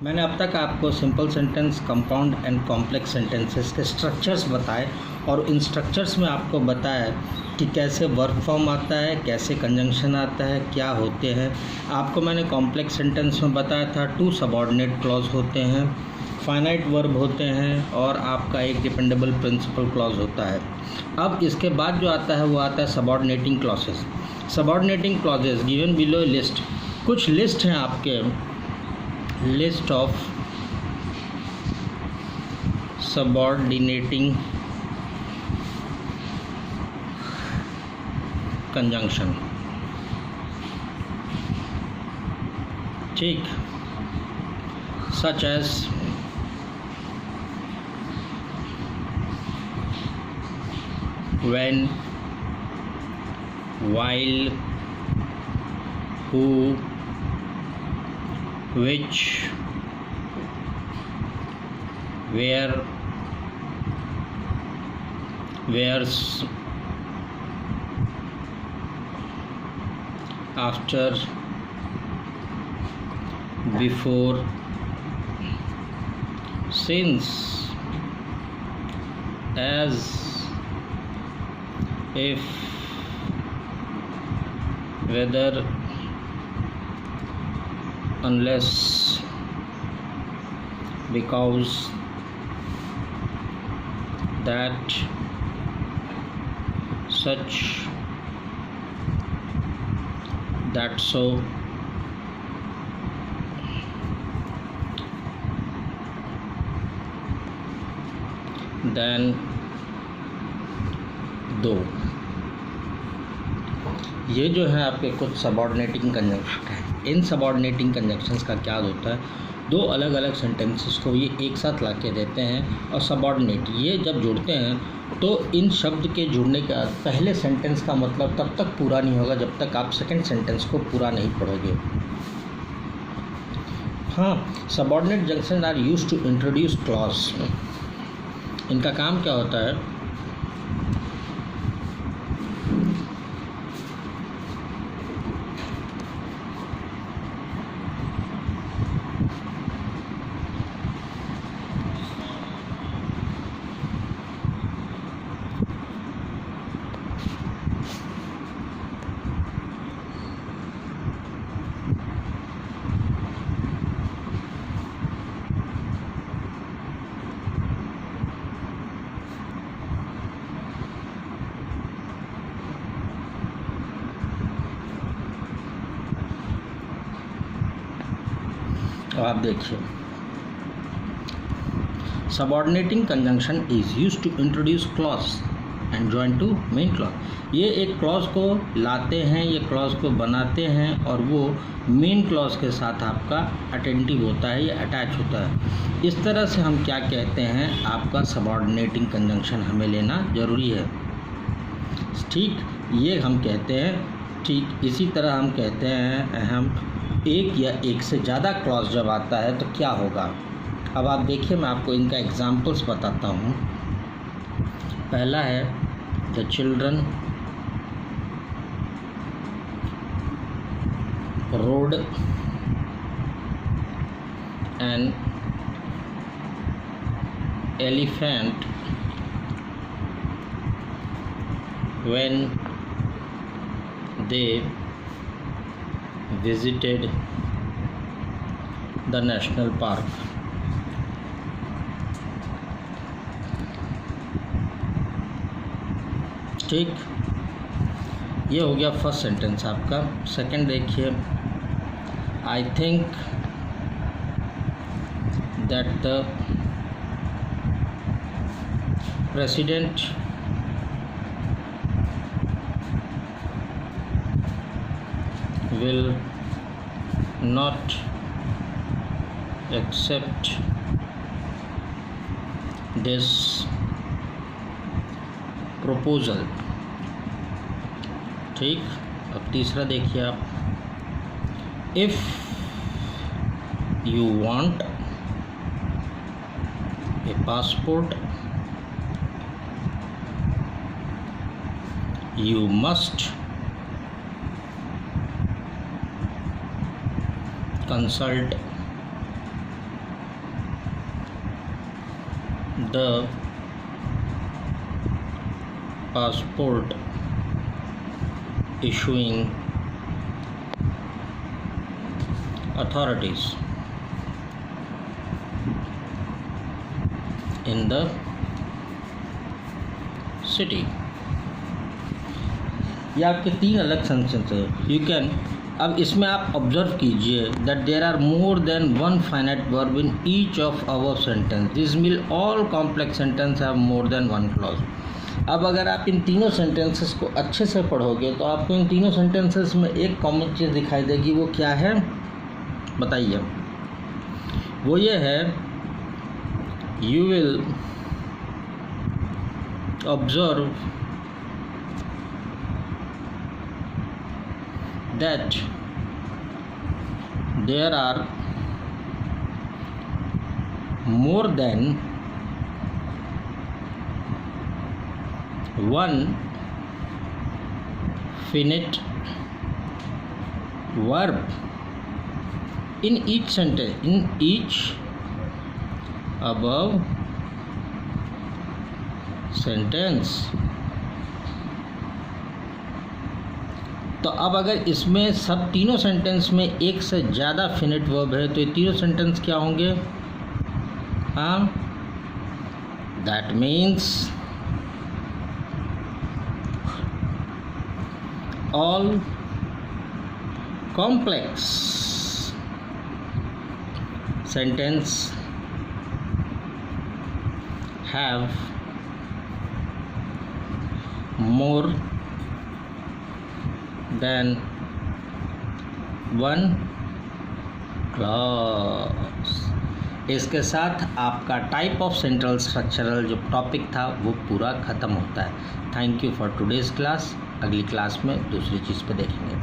मैंने अब तक आपको simple sentence, compound and complex sentences के स्ट्रक्चर्स बताए और इन स्ट्रक्चर्स में आपको बताया कि कैसे वर्ब फॉर्म आता है, कैसे कंजंक्शन आता है, क्या होते हैं। आपको मैंने कॉम्प्लेक्स सेंटेंस में बताया था 2 सबऑर्डिनेट क्लॉज होते हैं, फाइनाइट वर्ब होते हैं और आपका एक डिपेंडेबल प्रिंसिपल क्लॉज होता है। अब इसके बाद जो आता है वो आता है subordinating clauses. Subordinating clauses given below list, कुछ लिस्ट हैं आपके, लिस्ट ऑफ सबऑर्डिनेटिंग कंजंक्शन। ठीक, such as when, while, who, which, where, where's, after, before, since, as, if, whether, unless, because, that, such, that so, then, दो। ये जो है आपके कुछ सबऑर्डिनेटिंग कंजंक्शन है। इन सबऑर्डिनेटिंग कंजंक्शंस का क्या होता है, दो अलग अलग सेंटेंसेस को ये एक साथ ला के देते हैं और सबऑर्डिनेट ये जब जुड़ते हैं तो इन शब्द के जुड़ने के बाद पहले सेंटेंस का मतलब तब तक पूरा नहीं होगा जब तक आप सेकंड सेंटेंस को पूरा नहीं पढ़ोगे। हाँ, subordinate junction are used to introduce clause. इनका काम क्या होता है, आप देखिए, subordinating conjunction is used to introduce clause and join to main clause. ये एक क्लॉज को लाते हैं, ये क्लॉज को बनाते हैं और वो मेन क्लॉज के साथ आपका अटेंटिव होता है या अटैच होता है। इस तरह से हम क्या कहते हैं, आपका सबऑर्डिनेटिंग कंजंक्शन हमें लेना ज़रूरी है। ठीक, ये हम कहते हैं। ठीक इसी तरह हम कहते हैं हम एक या एक से ज़्यादा क्लॉज जब आता है तो क्या होगा। अब आप देखिए, मैं आपको इनका एग्जांपल्स बताता हूँ। पहला है the children road an elephant when they visited the national park। ठीक, ये हो गया फर्स्ट सेंटेंस आपका। सेकंड देखिए, I think that the president will not accept this proposal। ठीक, अब तीसरा देखिए आप, if you want a passport you must consult the passport issuing authorities in the city। ये आपके 3 अलग सेंटेंस है। यू कैन, अब इसमें आप ऑब्जर्व कीजिए that there are more than one finite verb in each of above sentence. This mean all complex sentence have more than one clause. अब अगर आप इन तीनों सेंटेंसेस को अच्छे से पढ़ोगे तो आपको इन तीनों सेंटेंसेस में एक कॉमन चीज़ दिखाई देगी। वो क्या है बताइए? वो ये है, you will observe that there are more than one finite verb in each sentence, in each above sentence। तो अब अगर इसमें सब तीनों सेंटेंस में एक से ज़्यादा फिनिट वर्ब है तो ये तीनों सेंटेंस क्या होंगे? हाँ, that means all complex sentence have more than one clause. इसके साथ आपका टाइप ऑफ सेंट्रल स्ट्रक्चरल जो टॉपिक था वो पूरा ख़त्म होता है। Thank you for today's class. अगली क्लास में दूसरी चीज़ पे देखेंगे।